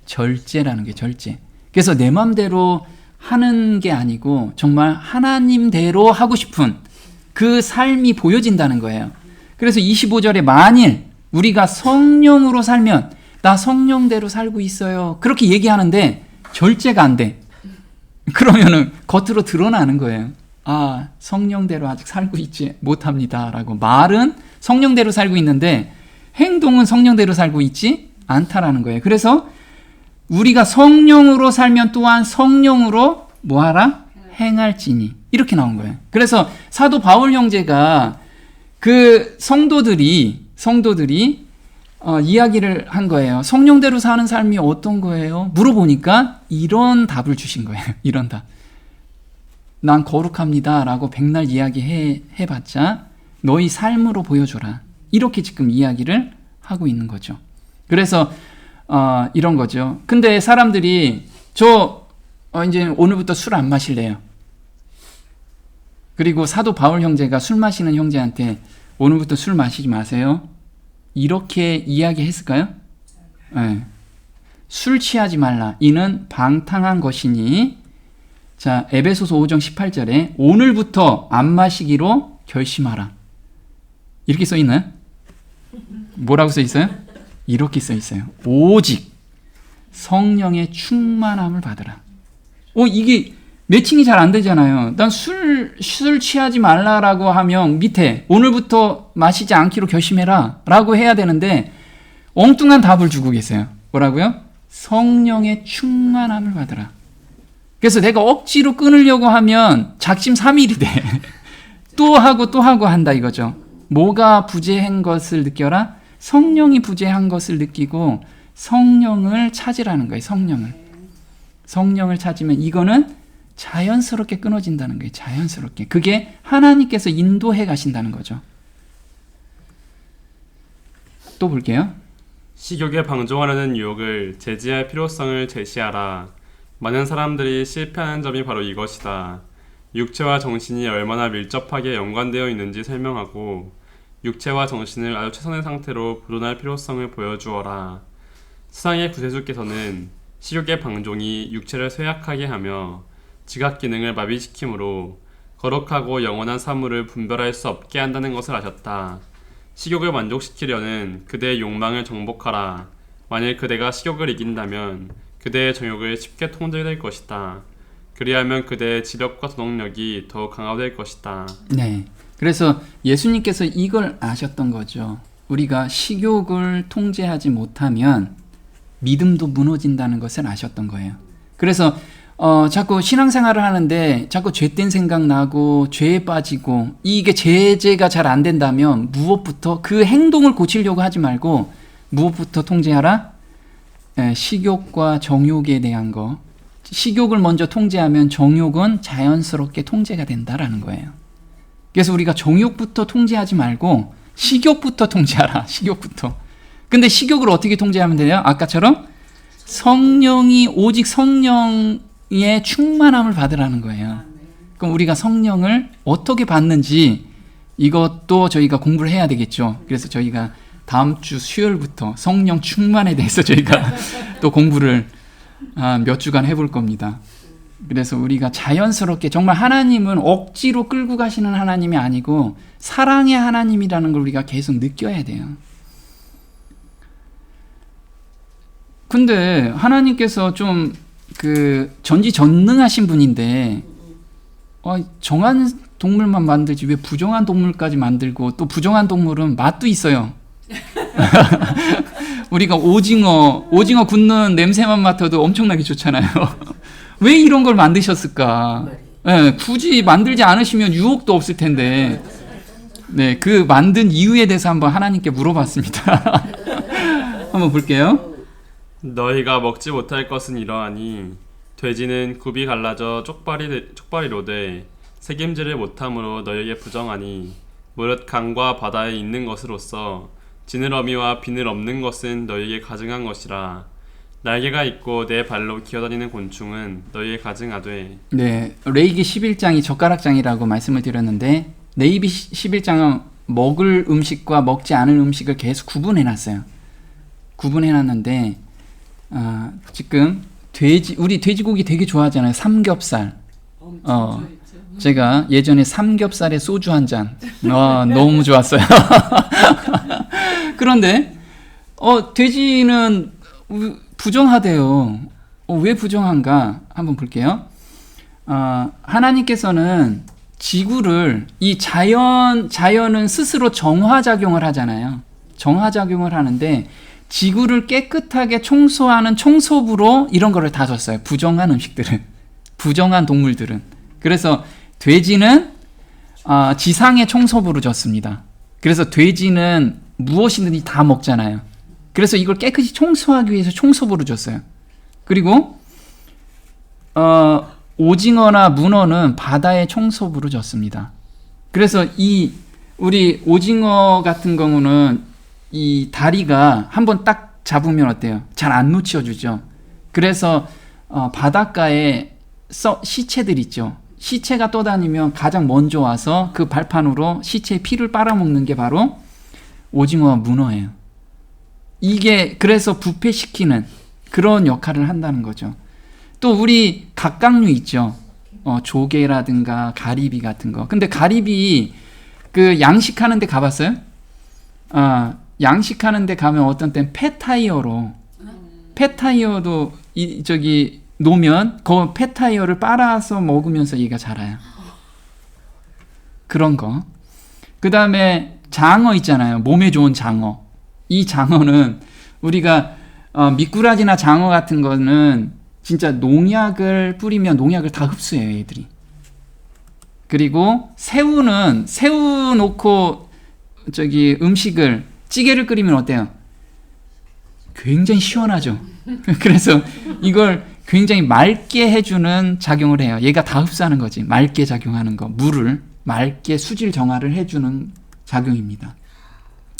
절제라는 게, 절제. 그래서 내 맘대로 하는 게 아니고 정말 하나님대로 하고 싶은 그 삶이 보여진다는 거예요. 그래서 25절에 만일 우리가 성령으로 살면 나 성령대로 살고 있어요. 그렇게 얘기하는데 절제가 안 돼. 그러면은 겉으로 드러나는 거예요. 아, 성령대로 아직 살고 있지 못합니다. 라고. 말은 성령대로 살고 있는데 행동은 성령대로 살고 있지 않다라는 거예요. 그래서 우리가 성령으로 살면 또한 성령으로 뭐하라? 행할지니. 이렇게 나온 거예요. 그래서 사도 바울 형제가 그 성도들이 이야기를 한 거예요. 성령대로 사는 삶이 어떤 거예요? 물어보니까 이런 답을 주신 거예요. 이런 답. 난 거룩합니다. 라고 백날 이야기해봤자 너희 삶으로 보여줘라. 이렇게 지금 이야기를 하고 있는 거죠. 그래서 이런 거죠. 근데 사람들이 이제 오늘부터 술 안 마실래요. 그리고 사도 바울 형제가 술 마시는 형제한테 오늘부터 술 마시지 마세요. 이렇게 이야기했을까요? 네. 술 취하지 말라. 이는 방탕한 것이니. 자, 에베소서 5장 18절에 오늘부터 안 마시기로 결심하라. 이렇게 써 있나요? 뭐라고 써 있어요? 이렇게 써 있어요. 오직 성령의 충만함을 받으라. 이게 매칭이 잘 안 되잖아요. 난 술 취하지 말라라고 하면 밑에 오늘부터 마시지 않기로 결심해라 라고 해야 되는데 엉뚱한 답을 주고 계세요. 뭐라고요? 성령의 충만함을 받으라. 그래서 내가 억지로 끊으려고 하면 작심삼일이 돼. 또 하고 한다 이거죠. 뭐가 부재한 것을 느껴라? 성령이 부재한 것을 느끼고 성령을 찾으라는 거예요. 성령을 찾으면 이거는 자연스럽게 끊어진다는 거예요. 자연스럽게. 그게 하나님께서 인도해 가신다는 거죠. 또 볼게요. 식욕에 방종하려는 유혹을 제지할 필요성을 제시하라. 많은 사람들이 실패하는 점이 바로 이것이다. 육체와 정신이 얼마나 밀접하게 연관되어 있는지 설명하고 육체와 정신을 아주 최선의 상태로 보존할 필요성을 보여주어라. 세상의 구세주께서는 식욕의 방종이 육체를 쇠약하게 하며 지각 기능을 마비시키므로 거룩하고 영원한 사물을 분별할 수 없게 한다는 것을 아셨다. 식욕을 만족시키려는 그대의 욕망을 정복하라. 만일 그대가 식욕을 이긴다면 그대의 정욕을 쉽게 통제될 것이다. 그리하면 그대의 지력과 도덕력이 더욱 강화될 것이다. 네. 그래서 예수님께서 이걸 아셨던 거죠. 우리가 식욕을 통제하지 못하면 믿음도 무너진다는 것을 아셨던 거예요. 그래서 자꾸 신앙생활을 하는데 자꾸 죄된 생각 나고 죄에 빠지고 이게 제재가 잘 안 된다면 무엇부터 그 행동을 고치려고 하지 말고 무엇부터 통제하라? 식욕과 정욕에 대한 거. 식욕을 먼저 통제하면 정욕은 자연스럽게 통제가 된다라는 거예요. 그래서 우리가 정욕부터 통제하지 말고 식욕부터 통제하라. 식욕부터. 근데 식욕을 어떻게 통제하면 돼요? 아까처럼 오직 성령의 충만함을 받으라는 거예요. 그럼 우리가 성령을 어떻게 받는지 이것도 저희가 공부를 해야 되겠죠. 그래서 저희가 다음 주 수요일부터 성령 충만에 대해서 저희가 또 공부를 몇 주간 해볼 겁니다. 그래서 우리가 자연스럽게 정말 하나님은 억지로 끌고 가시는 하나님이 아니고 사랑의 하나님이라는 걸 우리가 계속 느껴야 돼요. 근데 하나님께서 좀 전지전능하신 분인데 정한 동물만 만들지 왜 부정한 동물까지 만들고 또 부정한 동물은 맛도 있어요. 우리가 오징어 굽는 냄새만 맡아도 엄청나게 좋잖아요. 왜 이런 걸 만드셨을까? 네, 굳이 만들지 않으시면 유혹도 없을 텐데. 네, 그 만든 이유에 대해서 한번 하나님께 물어봤습니다. 한번 볼게요. 너희가 먹지 못할 것은 이러하니 돼지는 굽이 갈라져 쪽발이로 돼 책임지를 못함으로 너희에게 부정하니 무릇 강과 바다에 있는 것으로서 지느러미와 비늘 없는 것은 너희에게 가증한 것이라. 날개가 있고 내 발로 기어다니는 곤충은 너희에 가증하되. 네, 레위기 11장이 젓가락장이라고 말씀을 드렸는데 레위기 11장은 먹을 음식과 먹지 않을 음식을 계속 구분해놨어요. 구분해놨는데 지금 우리 돼지고기 되게 좋아하잖아요. 삼겹살. 제가 예전에 삼겹살에 소주 한 잔 너무 좋았어요. 그런데 돼지는 부정하대요. 왜 부정한가? 한번 볼게요. 하나님께서는 지구를, 이 자연은 스스로 정화작용을 하잖아요. 정화작용을 하는데, 지구를 깨끗하게 청소하는 청소부로 이런 거를 다 줬어요. 부정한 음식들은. 부정한 동물들은. 그래서 돼지는 지상의 청소부로 줬습니다. 그래서 돼지는 무엇이든지 다 먹잖아요. 그래서 이걸 깨끗이 청소하기 위해서 청소부로 줬어요. 그리고 오징어나 문어는 바다의 청소부로 줬습니다. 그래서 우리 오징어 같은 경우는 이 다리가 한번 딱 잡으면 어때요? 잘 안 놓쳐주죠. 그래서 바닷가에 시체들 있죠. 시체가 떠다니면 가장 먼저 와서 그 발판으로 시체의 피를 빨아먹는 게 바로 오징어와 문어예요. 이게 그래서 부패시키는 그런 역할을 한다는 거죠. 또 우리 갑각류 있죠. 조개라든가 가리비 같은 거. 근데 가리비 그 양식하는 데 가봤어요? 양식하는 데 가면 어떤 땐 폐타이어도 놓으면 그 폐타이어를 빨아서 먹으면서 얘가 자라요. 그런 거. 그 다음에 장어 있잖아요. 몸에 좋은 장어. 이 장어는 우리가 미꾸라지나 장어 같은 거는 진짜 농약을 뿌리면 농약을 다 흡수해요, 얘들이. 그리고 새우 놓고 음식을 찌개를 끓이면 어때요? 굉장히 시원하죠. 그래서 이걸 굉장히 맑게 해주는 작용을 해요. 얘가 다 흡수하는 거지. 맑게 작용하는 거. 물을 맑게 수질 정화를 해주는 작용입니다.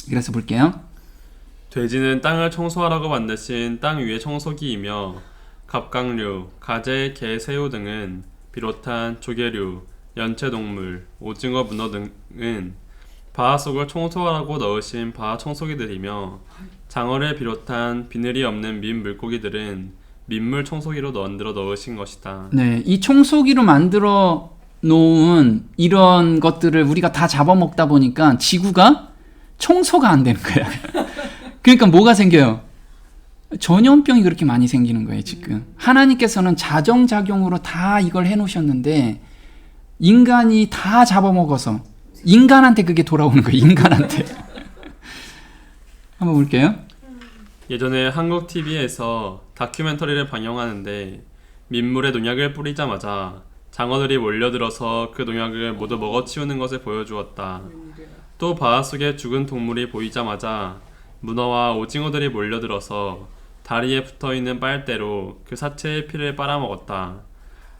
그래서 볼게요. 돼지는 땅을 청소하라고 만드신 땅 위의 청소기이며 갑각류, 가재, 개, 새우 등은 비롯한 조개류, 연체동물, 오징어, 문어 등은 바하 속을 청소하라고 넣으신 바하 청소기들이며 장어를 비롯한 비늘이 없는 민 물고기들은 민물 청소기로 만들어 넣으신 것이다. 네, 이 청소기로 만들어 놓은 이런 것들을 우리가 다 잡아먹다 보니까 지구가 청소가 안 되는 거야. 그러니까 뭐가 생겨요? 전염병이 그렇게 많이 생기는 거예요, 지금. 하나님께서는 자정작용으로 다 이걸 해놓으셨는데 인간이 다 잡아먹어서 인간한테 그게 돌아오는 거예요, 인간한테. 한번 볼게요. 예전에 한국 TV에서 다큐멘터리를 방영하는데 민물에 농약을 뿌리자마자 장어들이 몰려들어서 그 농약을 모두 먹어치우는 것을 보여주었다. 또 바하 속에 죽은 동물이 보이자마자 문어와 오징어들이 몰려들어서 다리에 붙어있는 빨대로 그 사체의 피를 빨아먹었다.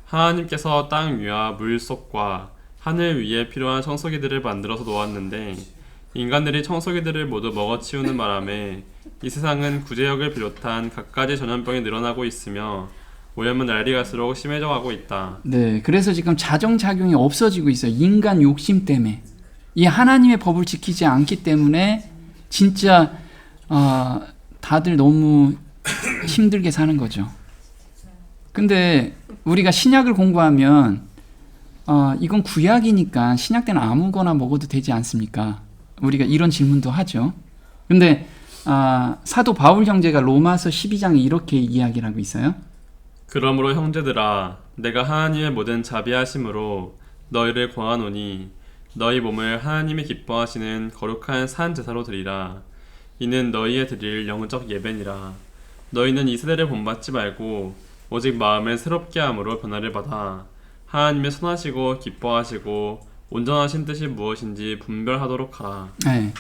하나님께서 땅 위와 물 속과 하늘 위에 필요한 청소기들을 만들어서 놓았는데 인간들이 청소기들을 모두 먹어치우는 바람에 이 세상은 구제역을 비롯한 갖가지 전염병이 늘어나고 있으며 오염은 날이 갈수록 심해져 가고 있다. 네, 그래서 지금 자정작용이 없어지고 있어요. 인간 욕심 때문에. 이 하나님의 법을 지키지 않기 때문에 진짜 다들 너무 힘들게 사는 거죠. 근데 우리가 신약을 공부하면 이건 구약이니까 신약 때는 아무거나 먹어도 되지 않습니까? 우리가 이런 질문도 하죠. 근데 사도 바울 형제가 로마서 12장에 이렇게 이야기를 하고 있어요. 그러므로 형제들아 내가 하나님의 모든 자비하심으로 너희를 권하노니 너희 몸을 하나님이 기뻐하시는 거룩한 산 제사로 드리라. 이는 너희의 드릴 영적 예배니라. 너희는 이 세대를 본받지 말고 오직 마음을 새롭게 함으로 변화를 받아 하나님의 선하시고 기뻐하시고 온전하신 뜻이 무엇인지 분별하도록 하라. 네.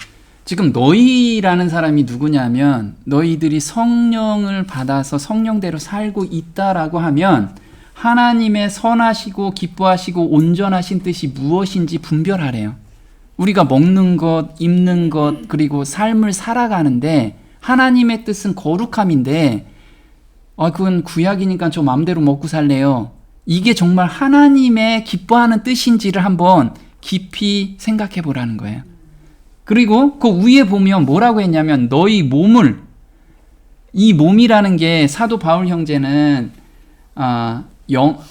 지금 너희라는 사람이 누구냐면 너희들이 성령을 받아서 성령대로 살고 있다라고 하면 하나님의 선하시고 기뻐하시고 온전하신 뜻이 무엇인지 분별하래요. 우리가 먹는 것, 입는 것, 그리고 삶을 살아가는데 하나님의 뜻은 거룩함인데 그건 구약이니까 저 마음대로 먹고 살래요. 이게 정말 하나님의 기뻐하는 뜻인지를 한번 깊이 생각해 보라는 거예요. 그리고 그 위에 보면 뭐라고 했냐면 너희 몸을, 이 몸이라는 게 사도 바울 형제는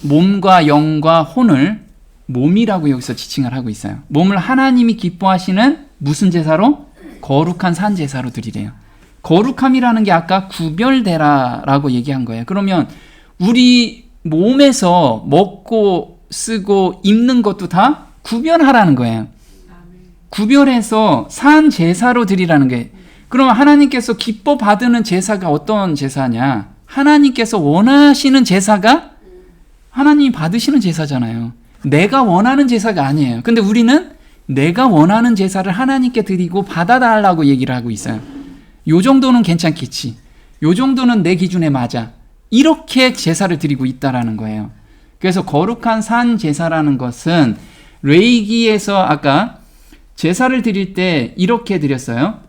몸과 영과 혼을 몸이라고 여기서 지칭을 하고 있어요. 몸을 하나님이 기뻐하시는 무슨 제사로? 거룩한 산 제사로 드리래요. 거룩함이라는 게 아까 구별되라라고 얘기한 거예요. 그러면 우리 몸에서 먹고 쓰고 입는 것도 다 구별하라는 거예요. 구별해서 산 제사로 드리라는 거예요. 그러면 하나님께서 기뻐 받는 제사가 어떤 제사냐? 하나님께서 원하시는 제사가 하나님이 받으시는 제사잖아요. 내가 원하는 제사가 아니에요. 근데 우리는 내가 원하는 제사를 하나님께 드리고 받아달라고 얘기를 하고 있어요. 요 정도는 괜찮겠지. 요 정도는 내 기준에 맞아. 이렇게 제사를 드리고 있다라는 거예요. 그래서 거룩한 산 제사라는 것은 레위기에서 아까 제사를 드릴 때 이렇게 드렸어요.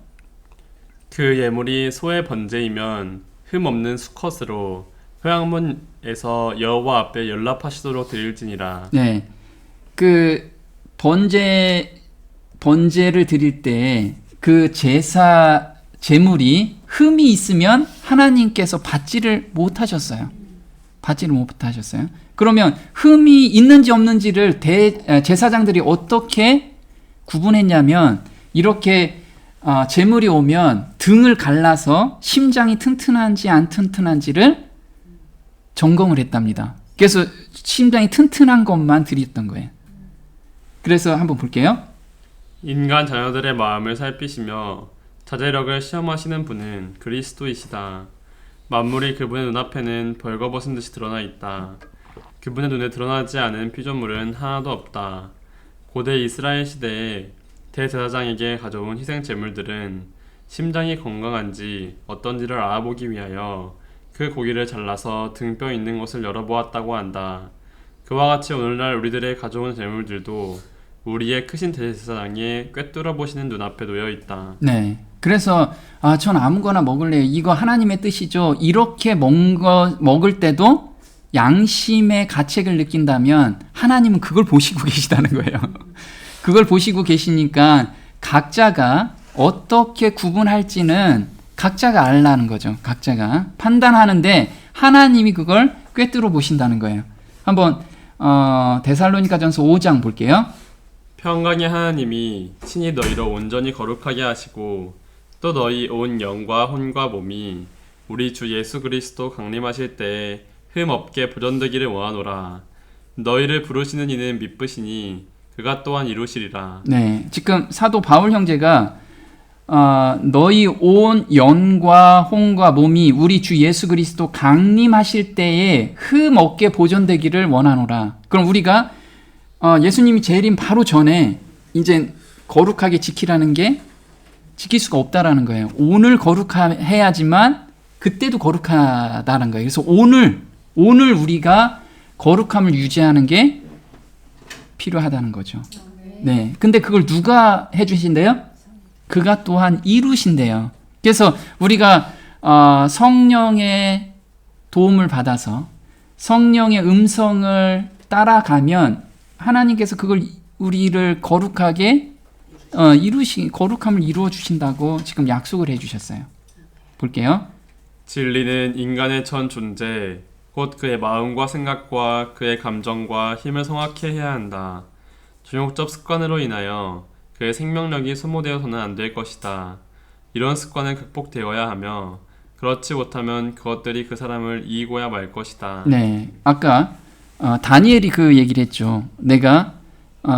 그 예물이 소의 번제이면 흠 없는 수컷으로 회막문에서 여호와 앞에 연락하시도록 드릴지니라. 네, 그 번제를 드릴 때 그 제사 제물이 흠이 있으면 하나님께서 받지를 못하셨어요. 받지를 못하셨어요. 그러면 흠이 있는지 없는지를 제사장들이 어떻게 구분했냐면 이렇게 제물이 오면 등을 갈라서 심장이 튼튼한지 안 튼튼한지를 점검을 했답니다. 그래서 심장이 튼튼한 것만 드렸던 거예요. 그래서 한번 볼게요. 인간 자녀들의 마음을 살피시며 자제력을 시험하시는 분은 그리스도이시다. 만물이 그분의 눈앞에는 벌거벗은 듯이 드러나 있다. 그분의 눈에 드러나지 않은 피조물은 하나도 없다. 고대 이스라엘 시대에 대제사장에게 가져온 희생 제물들은 심장이 건강한지 어떤지를 알아보기 위하여 그 고기를 잘라서 등뼈 있는 곳을 열어보았다고 한다. 그와 같이 오늘날 우리들의 가져온 제물들도 우리의 크신 대제사장의 꿰뚫어 보시는 눈앞에 놓여 있다. 네. 그래서 전 아무거나 먹을래요. 이거 하나님의 뜻이죠. 이렇게 먹을 때도 양심의 가책을 느낀다면 하나님은 그걸 보시고 계시다는 거예요. 그걸 보시고 계시니까 각자가 어떻게 구분할지는 각자가 알라는 거죠. 각자가 판단하는데 하나님이 그걸 꿰뚫어 보신다는 거예요. 한번 데살로니가전서 5장 볼게요. 평강의 하나님이 친히 너희를 온전히 거룩하게 하시고 또 너희 온 영과 혼과 몸이 우리 주 예수 그리스도 강림하실 때에 흠 없게 보존되기를 원하노라. 너희를 부르시는 이는 미쁘시니 그가 또한 이루시리라. 네, 지금 사도 바울 형제가 너희 온 영과 혼과 몸이 우리 주 예수 그리스도 강림하실 때에 흠 없게 보존되기를 원하노라. 그럼 우리가 예수님이 재림 바로 전에 이제 거룩하게 지키라는 게 지킬 수가 없다라는 거예요. 오늘 거룩해야지만 그때도 거룩하다는 거예요. 그래서 오늘 우리가 거룩함을 유지하는 게 필요하다는 거죠. 네. 근데 그걸 누가 해주신대요? 그가 또한 이루신대요. 그래서 우리가 성령의 도움을 받아서 성령의 음성을 따라가면 하나님께서 그걸 우리를 거룩하게 거룩함을 이루어 주신다고 지금 약속을 해주셨어요. 볼게요. 진리는 인간의 전 존재, 곧 그의 마음과 생각과 그의 감정과 힘을 성악해 해야 한다. 중욕적 습관으로 인하여 그의 생명력이 소모되어서는 안 될 것이다. 이런 습관은 극복되어야 하며 그렇지 못하면 그것들이 그 사람을 이기고야 말 것이다. 네, 아까 다니엘이 그 얘기를 했죠. 내가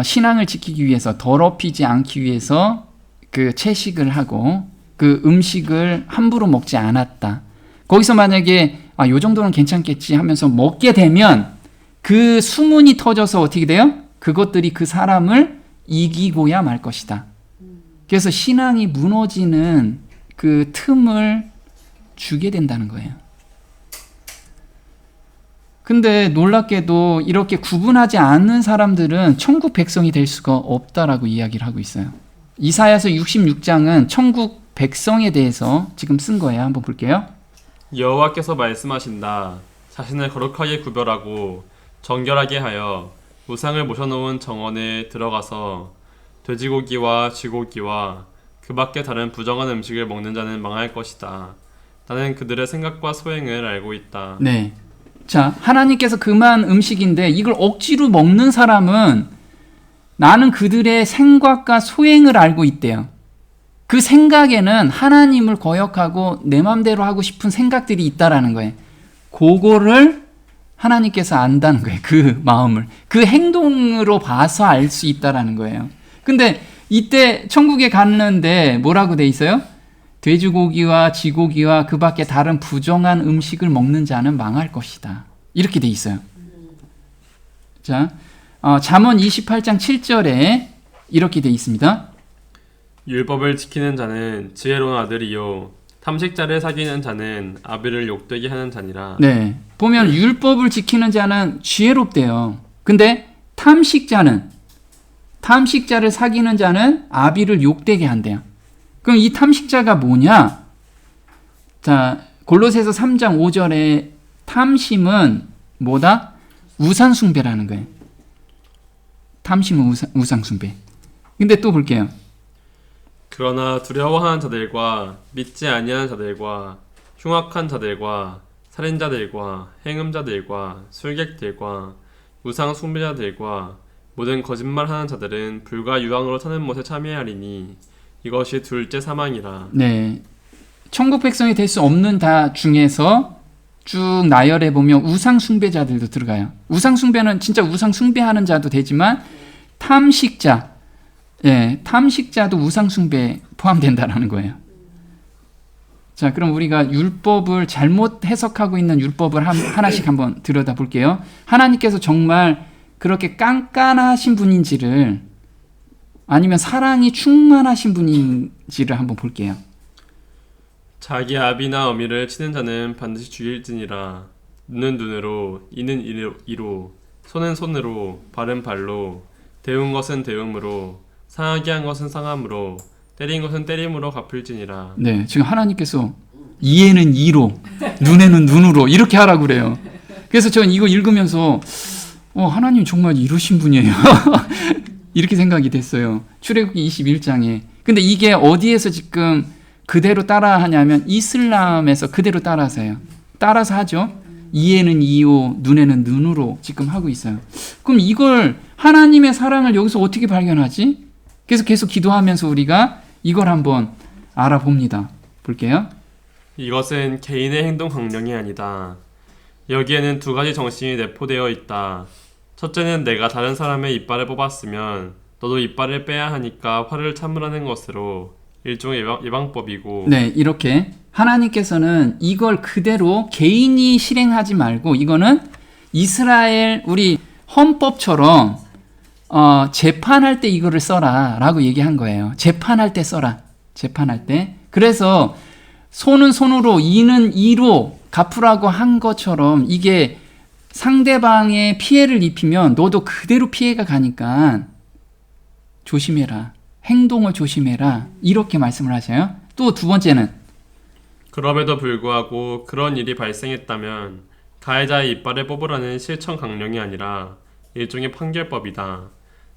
신앙을 지키기 위해서 더럽히지 않기 위해서 그 채식을 하고 그 음식을 함부로 먹지 않았다. 거기서 만약에 요 정도는 괜찮겠지 하면서 먹게 되면 그 수문이 터져서 어떻게 돼요? 그것들이 그 사람을 이기고야 말 것이다. 그래서 신앙이 무너지는 그 틈을 주게 된다는 거예요. 근데 놀랍게도 이렇게 구분하지 않는 사람들은 천국 백성이 될 수가 없다라고 이야기를 하고 있어요. 이사야서 66장은 천국 백성에 대해서 지금 쓴 거예요. 한번 볼게요. 여호와께서 말씀하신다. 자신을 거룩하게 구별하고 정결하게 하여 우상을 모셔놓은 정원에 들어가서 돼지고기와 쥐고기와 그 밖에 다른 부정한 음식을 먹는 자는 망할 것이다. 나는 그들의 생각과 소행을 알고 있다. 네. 자, 하나님께서 금한 음식인데 이걸 억지로 먹는 사람은 나는 그들의 생각과 소행을 알고 있대요. 그 생각에는 하나님을 거역하고 내 맘대로 하고 싶은 생각들이 있다라는 거예요. 그거를 하나님께서 안다는 거예요. 그 마음을. 그 행동으로 봐서 알 수 있다라는 거예요. 근데 이때 천국에 갔는데 뭐라고 돼 있어요? 돼지고기와 쥐고기와 그 밖에 다른 부정한 음식을 먹는 자는 망할 것이다. 이렇게 돼 있어요. 자, 잠언 28장 7절에 이렇게 돼 있습니다. 율법을 지키는 자는 지혜로운 아들이요 탐식자를 사귀는 자는 아비를 욕되게 하는 자니라. 네, 보면 율법을 지키는 자는 지혜롭대요. 근데 탐식자를 사귀는 자는 아비를 욕되게 한대요. 그럼 이 탐식자가 뭐냐? 자, 골로새서 3장 5절에 탐심은 뭐다? 우상숭배라는 거예요. 탐심은 우상숭배. 근데 또 볼게요. 그러나 두려워하는 자들과 믿지 아니하는 자들과 흉악한 자들과 살인자들과 행음자들과 술객들과 우상 숭배자들과 모든 거짓말하는 자들은 불과 유황으로 타는 못에 참여하리니 이것이 둘째 사망이라. 네, 천국 백성이 될 수 없는 다 중에서 쭉 나열해 보면 우상 숭배자들도 들어가요. 우상 숭배는 진짜 우상 숭배하는 자도 되지만 탐식자도 우상 숭배 포함된다라는 거예요. 자, 그럼 우리가 율법을 잘못 해석하고 있는 율법을 하나씩 한번 들여다볼게요. 하나님께서 정말 그렇게 깐깐하신 분인지를 아니면 사랑이 충만하신 분인지를 한번 볼게요. 자기 아비나 어미를 치는 자는 반드시 죽일지니라. 눈은 눈으로, 이는 이로, 손은 손으로, 발은 발로, 데운 것은 데움으로, 상하게 한 것은 상함으로, 때린 것은 때림으로 갚을지니라. 네, 지금 하나님께서 이에는 이로, 눈에는 눈으로 이렇게 하라고 그래요. 그래서 저는 이거 읽으면서 하나님 정말 이러신 분이에요. 이렇게 생각이 됐어요. 출애굽기 21장에. 근데 이게 어디에서 지금 그대로 따라하냐면 이슬람에서 그대로 따라서 해요. 따라서 하죠. 이에는 이요, 눈에는 눈으로 지금 하고 있어요. 그럼 이걸 하나님의 사랑을 여기서 어떻게 발견하지? 그래서 계속 기도하면서 우리가 이걸 한번 알아봅니다. 볼게요. 이것은 개인의 행동 강령이 아니다. 여기에는 두 가지 정신이 내포되어 있다. 첫째는 내가 다른 사람의 이빨을 뽑았으면 너도 이빨을 빼야 하니까 화를 참으라는 것으로 일종의 예방법이고. 네, 이렇게 하나님께서는 이걸 그대로 개인이 실행하지 말고 이거는 이스라엘 우리 헌법처럼 재판할 때 이거를 써라 라고 얘기한 거예요. 재판할 때 써라. 재판할 때. 그래서 손은 손으로 이는 이로 갚으라고 한 것처럼 이게 상대방의 피해를 입히면 너도 그대로 피해가 가니까 조심해라. 행동을 조심해라. 이렇게 말씀을 하셔요. 또 두 번째는 그럼에도 불구하고 그런 일이 발생했다면 가해자의 이빨을 뽑으라는 실천 강령이 아니라 일종의 판결법이다.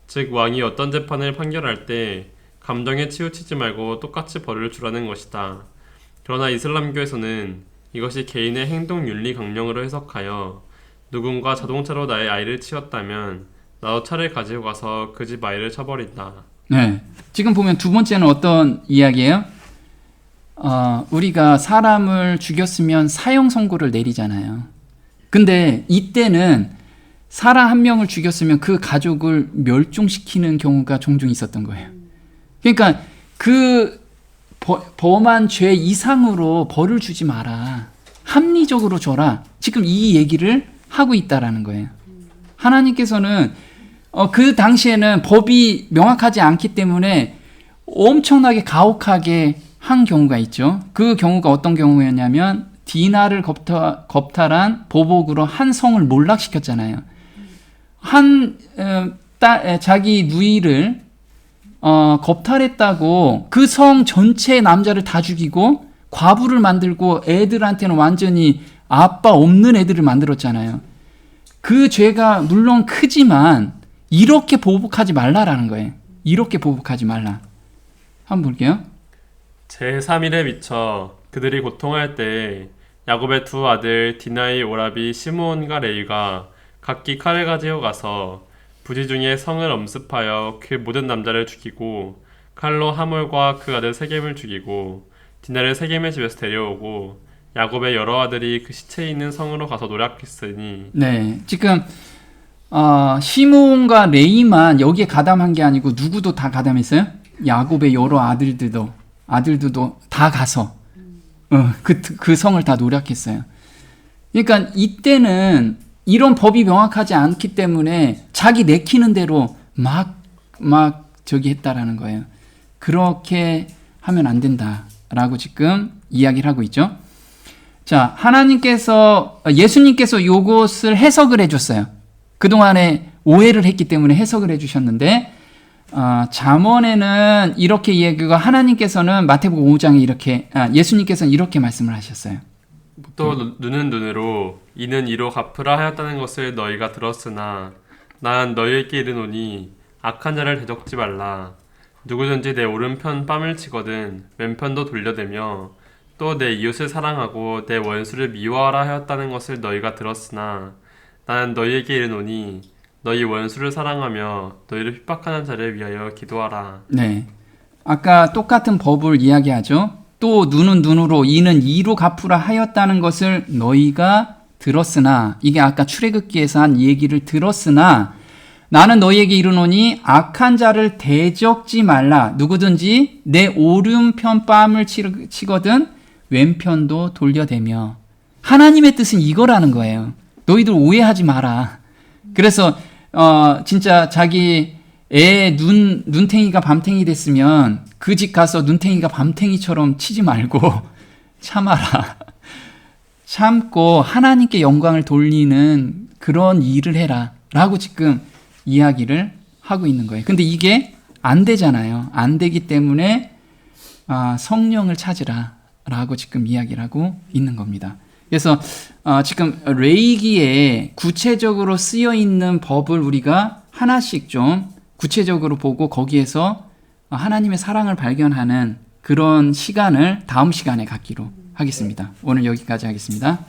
즉 왕이 어떤 재판을 판결할 때 감정에 치우치지 말고 똑같이 벌을 주라는 것이다. 그러나 이슬람교에서는 이것이 개인의 행동 윤리 강령으로 해석하여 누군가 자동차로 나의 아이를 치웠다면 나도 차를 가지고 가서 그 집 아이를 쳐버린다. 네, 지금 보면 두 번째는 어떤 이야기예요? 우리가 사람을 죽였으면 사형 선고를 내리잖아요. 근데 이때는 사람 한 명을 죽였으면 그 가족을 멸종시키는 경우가 종종 있었던 거예요. 그러니까 그 범한 죄 이상으로 벌을 주지 마라. 합리적으로 줘라. 지금 이 얘기를 하고 있다라는 거예요. 하나님께서는 그 당시에는 법이 명확하지 않기 때문에 엄청나게 가혹하게 한 경우가 있죠. 그 경우가 어떤 경우였냐면 디나를 겁탈한 보복으로 한 성을 몰락시켰잖아요. 자기 누이를 겁탈했다고 그 성 전체 남자를 다 죽이고 과부를 만들고 애들한테는 완전히 아빠 없는 애들을 만들었잖아요. 그 죄가 물론 크지만 이렇게 보복하지 말라라는 거예요. 이렇게 보복하지 말라. 한번 볼게요. 제3일에 미쳐 그들이 고통할 때 야곱의 두 아들 디나의 오라비 시므온과 레위가 각기 칼을 가지고 가서 부지 중에 성을 엄습하여 그 모든 남자를 죽이고 칼로 하몰과 그 아들 세겜을 죽이고 디나를 세겜의 집에서 데려오고 야곱의 여러 아들이 그 시체 있는 성으로 가서 노략했으니. 네, 지금 시므온과 레이만 여기에 가담한 게 아니고 누구도 다 가담했어요? 야곱의 여러 아들들도 다 가서 그 성을 다 노략했어요. 그러니까 이때는 이런 법이 명확하지 않기 때문에 자기 내키는 대로 막 저기 했다라는 거예요. 그렇게 하면 안 된다라고 지금 이야기를 하고 있죠. 자, 예수님께서 요것을 해석을 해줬어요. 그동안에 오해를 했기 때문에 해석을 해주셨는데, 잠언에는 이렇게 이야기가 하나님께서는 마태복음 5장에 예수님께서는 이렇게 말씀을 하셨어요. 또 눈은 눈으로 이는 이로 갚으라 하였다는 것을 너희가 들었으나 난 너희에게 이르노니 악한 자를 대적지 말라. 누구든지 내 오른편 뺨을 치거든 왼편도 돌려대며 또 내 이웃을 사랑하고 내 원수를 미워하라 하였다는 것을 너희가 들었으나 나는 너희에게 이르노니 너희 원수를 사랑하며 너희를 핍박하는 자를 위하여 기도하라. 네, 아까 똑같은 법을 이야기하죠. 또 눈은 눈으로 이는 이로 갚으라 하였다는 것을 너희가 들었으나, 이게 아까 출애굽기에서 한 얘기를 들었으나 나는 너희에게 이르노니 악한 자를 대적지 말라. 누구든지 내 오른편 뺨을 치거든 왼편도 돌려대며. 하나님의 뜻은 이거라는 거예요. 너희들 오해하지 마라. 그래서 진짜 자기 애 눈탱이가 밤탱이 됐으면 그 집 가서 눈탱이가 밤탱이처럼 치지 말고 참아라. 참고 하나님께 영광을 돌리는 그런 일을 해라 라고 지금 이야기를 하고 있는 거예요. 근데 이게 안 되잖아요. 안 되기 때문에 성령을 찾으라 라고 지금 이야기를 하고 있는 겁니다. 그래서 지금 레위기에 구체적으로 쓰여 있는 법을 우리가 하나씩 좀 구체적으로 보고 거기에서 하나님의 사랑을 발견하는 그런 시간을 다음 시간에 갖기로 하겠습니다. 오늘 여기까지 하겠습니다.